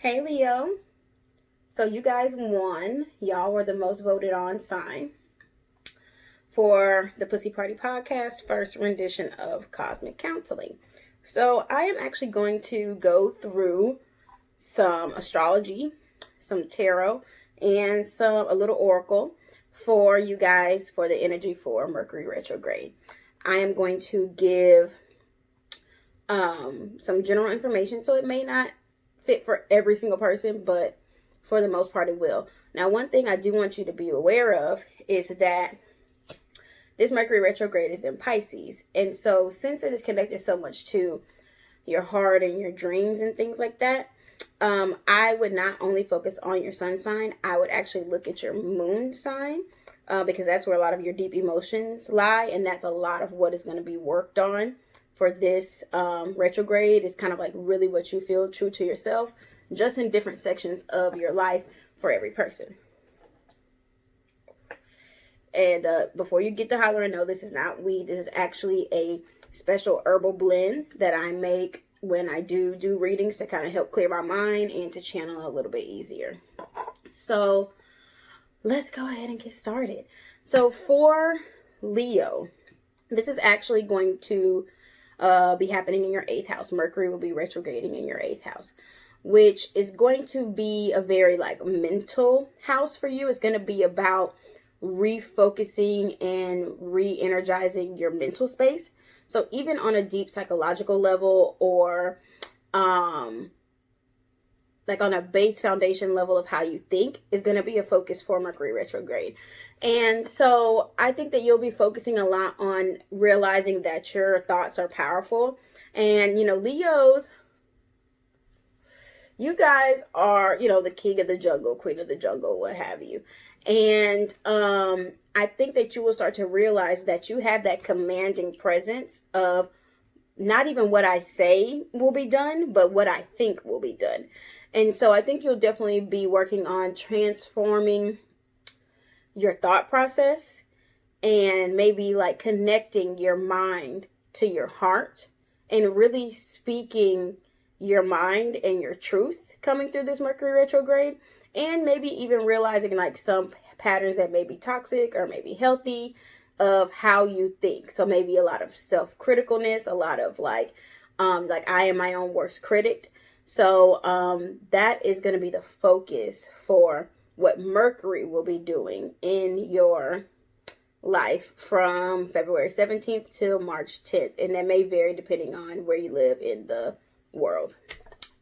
Hey Leo, so you guys won. Y'all were the most voted on sign for the Pussy Party Podcast first rendition of Cosmic Counseling. So I am actually going to go through some astrology, some tarot, and a little oracle for you guys for the energy for Mercury Retrograde. I am going to give some general information, so it may not fit for every single person, but for the most part it will. Now, one thing I do want you to be aware of is that this Mercury retrograde is in Pisces, and so since it is connected so much to your heart and your dreams and things like that, I would not only focus on your sun sign, I would actually look at your moon sign, because that's where a lot of your deep emotions lie, and that's a lot of what is going to be worked on for this retrograde. Is kind of like really what you feel true to yourself, just in different sections of your life for every person. And before you get to hollering, no, this is not weed. This is actually a special herbal blend that I make when I do readings to kind of help clear my mind and to channel a little bit easier. So let's go ahead and get started. So for Leo, this is actually going to be happening in your 8th house. Mercury will be retrograding in your 8th house, which is going to be a very like mental house for you. It's going to be about refocusing and re-energizing your mental space. So even on a deep psychological level, or like on a base foundation level of how you think, is going to be a focus for Mercury retrograde. And so I think that you'll be focusing a lot on realizing that your thoughts are powerful. And, you know, Leos, you guys are, you know, the king of the jungle, queen of the jungle, what have you. And I think that you will start to realize that you have that commanding presence of not even what I say will be done, but what I think will be done. And so I think you'll definitely be working on transforming your thought process and maybe like connecting your mind to your heart and really speaking your mind and your truth coming through this Mercury retrograde. And maybe even realizing like some patterns that may be toxic or maybe healthy of how you think. So maybe a lot of self-criticalness, a lot of like I am my own worst critic. So that is going to be the focus for what Mercury will be doing in your life from February 17th till March 10th. And that may vary depending on where you live in the world.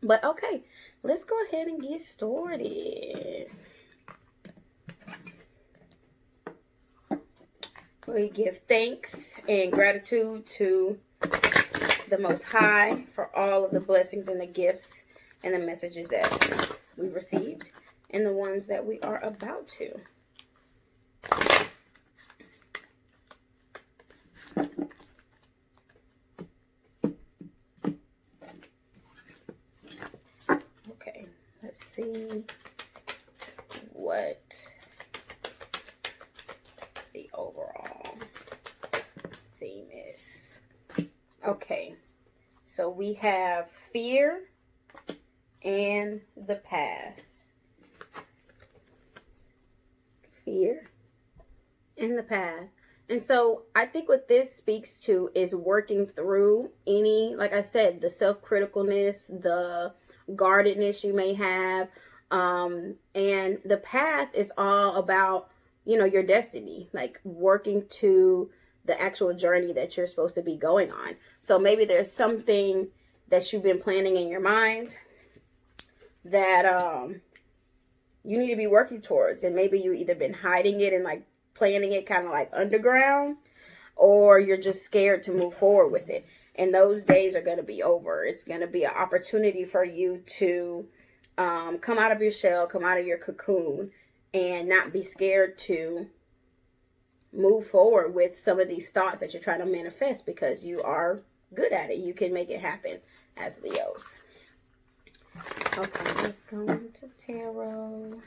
But okay, let's go ahead and get started. We give thanks and gratitude to the Most High for all of the blessings and the gifts and the messages that we received and the ones that we are about to. Okay, let's see what the overall theme is. Okay, so we have fear and the path. Fear and the path. And so I think what this speaks to is working through any, like I said, the self-criticalness, the guardedness you may have. And the path is all about, you know, your destiny, like working to the actual journey that you're supposed to be going on. So maybe there's something that you've been planning in your mind that you need to be working towards, and maybe you either been hiding it and like planning it kind of like underground, or you're just scared to move forward with it. And those days are going to be over. It's going to be an opportunity for you to come out of your shell, come out of your cocoon, and not be scared to move forward with some of these thoughts that you're trying to manifest, because you are good at it. You can make it happen as Leos. Okay, let's go into tarot.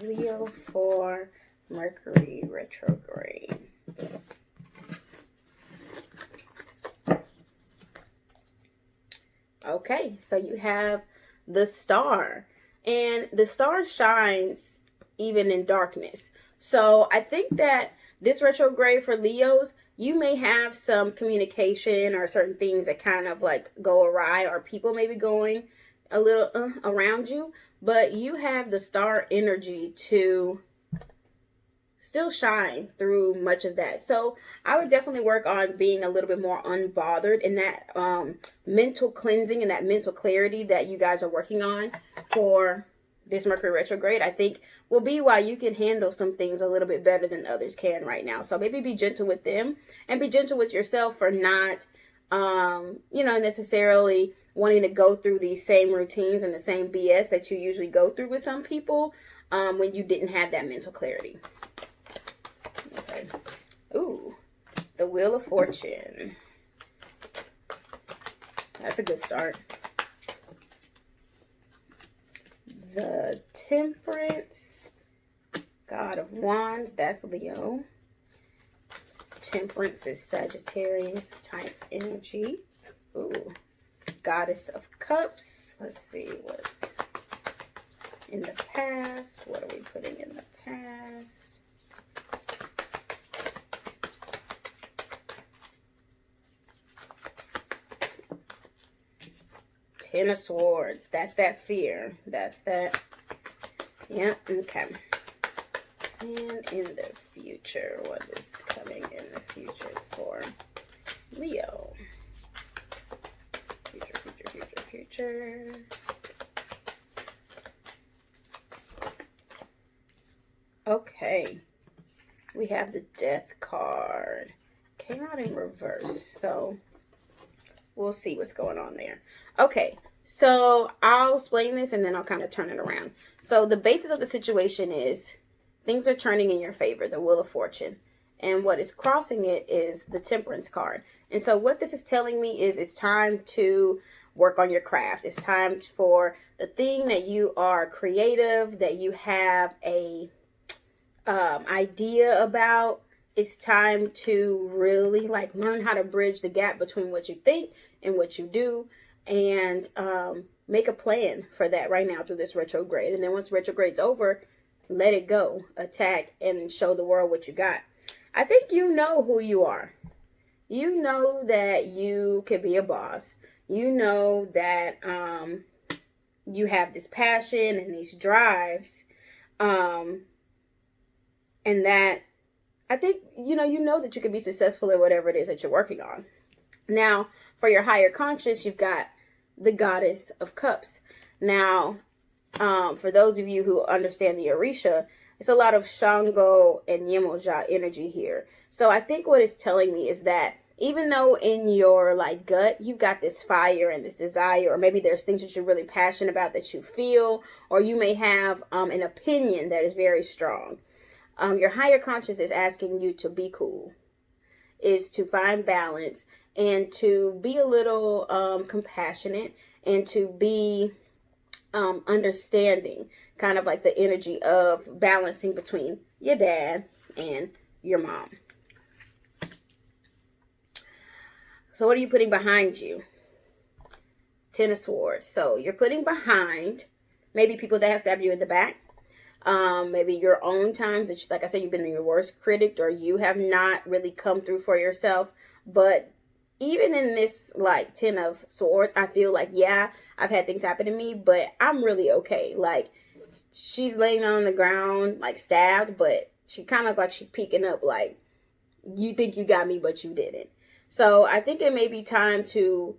Leo for Mercury retrograde. Okay, so you have the star, and the star shines even in darkness. So I think that this retrograde for Leos, you may have some communication or certain things that kind of like go awry, or people may be going a little around you, but you have the star energy to still shine through much of that. So I would definitely work on being a little bit more unbothered in that mental cleansing and that mental clarity that you guys are working on for this Mercury retrograde. I think will be why you can handle some things a little bit better than others can right now. So maybe be gentle with them and be gentle with yourself for not, necessarily wanting to go through these same routines and the same BS that you usually go through with some people when you didn't have that mental clarity. Okay. Ooh, the Wheel of Fortune. That's a good start. The Temperance, God of Wands, that's Leo. Temperance is Sagittarius type energy. Ooh, Goddess of Cups. Let's see what's in the past. What are we putting in the past? Ten of Swords. That's that fear. That's that. Yeah, okay. And in the future, what is coming in the future for Leo? Future. Okay. We have the Death card. Came out in reverse, so we'll see what's going on there. Okay, so I'll explain this and then I'll kind of turn it around. So the basis of the situation is things are turning in your favor, the Wheel of Fortune. And what is crossing it is the Temperance card. And so what this is telling me is it's time to work on your craft. It's time for the thing that you are creative, that you have a idea about. It's time to really like learn how to bridge the gap between what you think and what you do, and make a plan for that right now through this retrograde. And then once retrograde's over, let it go, attack, and show the world what you got. I think you know who you are. You know that you could be a boss. You know that you have this passion and these drives, and that I think, you know that you can be successful in whatever it is that you're working on. Now, for your higher conscious, you've got the Goddess of Cups. Now, for those of you who understand the Orisha, it's a lot of Shango and Yemoja energy here. So I think what it's telling me is that even though in your like gut, you've got this fire and this desire, or maybe there's things that you're really passionate about that you feel, or you may have an opinion that is very strong. Your higher conscious is asking you to be cool, is to find balance, and to be a little compassionate, and to be understanding, kind of like the energy of balancing between your dad and your mom. So what are you putting behind you? Ten of Swords. So you're putting behind maybe people that have stabbed you in the back. Maybe your own times that, like I said, you've been your worst critic, or you have not really come through for yourself. But even in this like Ten of Swords, I feel like, yeah, I've had things happen to me, but I'm really okay. Like, she's laying on the ground, like stabbed, but she kind of like she peeking up like, you think you got me, but you didn't. So I think it may be time to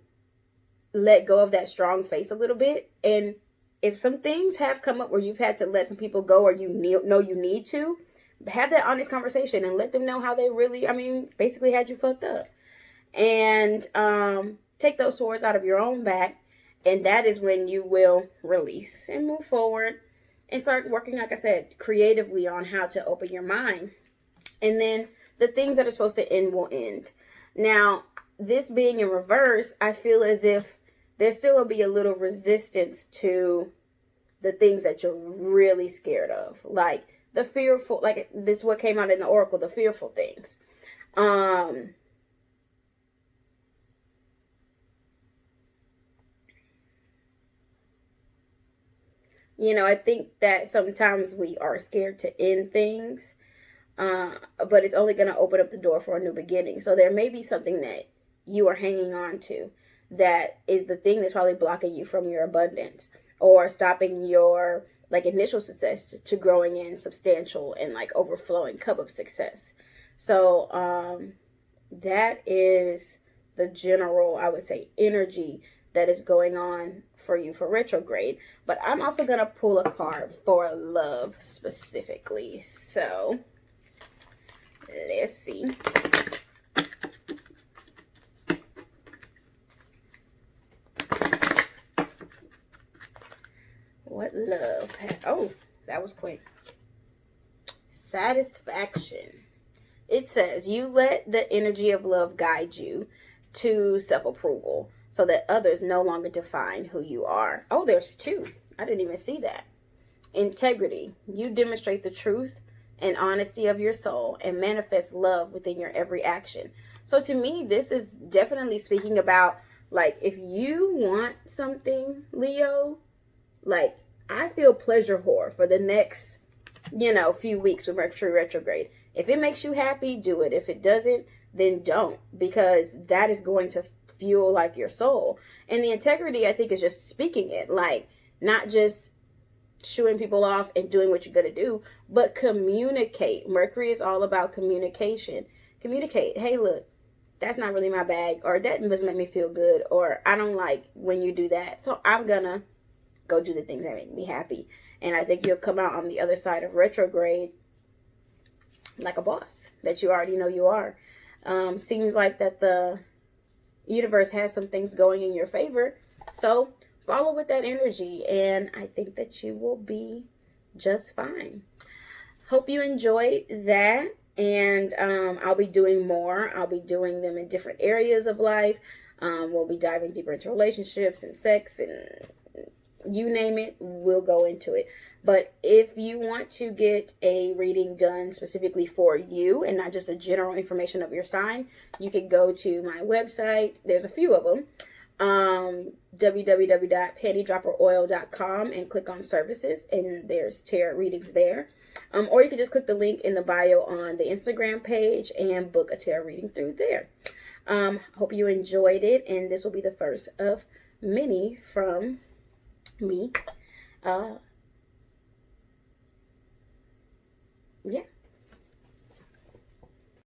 let go of that strong face a little bit. And if some things have come up where you've had to let some people go, or you know you need to, have that honest conversation and let them know how they really, basically had you fucked up. And take those swords out of your own back. And that is when you will release and move forward and start working, like I said, creatively on how to open your mind. And then the things that are supposed to end will end. Now, this being in reverse, I feel as if there still will be a little resistance to the things that you're really scared of, like the fearful, like this is what came out in the oracle, the fearful things. You know, I think that sometimes we are scared to end things, but it's only going to open up the door for a new beginning. So there may be something that you are hanging on to that is the thing that's probably blocking you from your abundance or stopping your like initial success to growing in substantial and like overflowing cup of success. So that is the general, I would say, energy that is going on for you for retrograde. But I'm also going to pull a card for love specifically. So let's see. What love? Oh, that was quick. Satisfaction. It says, you let the energy of love guide you to self-approval so that others no longer define who you are. Oh, there's two. I didn't even see that. Integrity. You demonstrate the truth and honesty of your soul and manifest love within your every action. So to me, this is definitely speaking about, like, if you want something, Leo, like, I feel pleasure whore for the next, few weeks with Mercury retrograde. If it makes you happy, do it. If it doesn't, then don't, because that is going to fuel like your soul. And the integrity, I think, is just speaking it, like, not just shooing people off and doing what you're going to do, but communicate. Mercury is all about communication. Communicate. Hey, look, that's not really my bag, or that doesn't make me feel good, or I don't like when you do that. So I'm going to go do the things that make me happy. And I think you'll come out on the other side of retrograde like a boss that you already know you are. Seems like that the universe has some things going in your favor. So follow with that energy, and I think that you will be just fine. Hope you enjoyed that. And I'll be doing more. I'll be doing them in different areas of life. We'll be diving deeper into relationships and sex and you name it, we'll go into it. But if you want to get a reading done specifically for you and not just the general information of your sign, you can go to my website. There's a few of them. www.pantydropperoil.com and click on services, and there's tarot readings there. Or you can just click the link in the bio on the Instagram page and book a tarot reading through there. Hope you enjoyed it, and this will be the first of many from me. Yeah.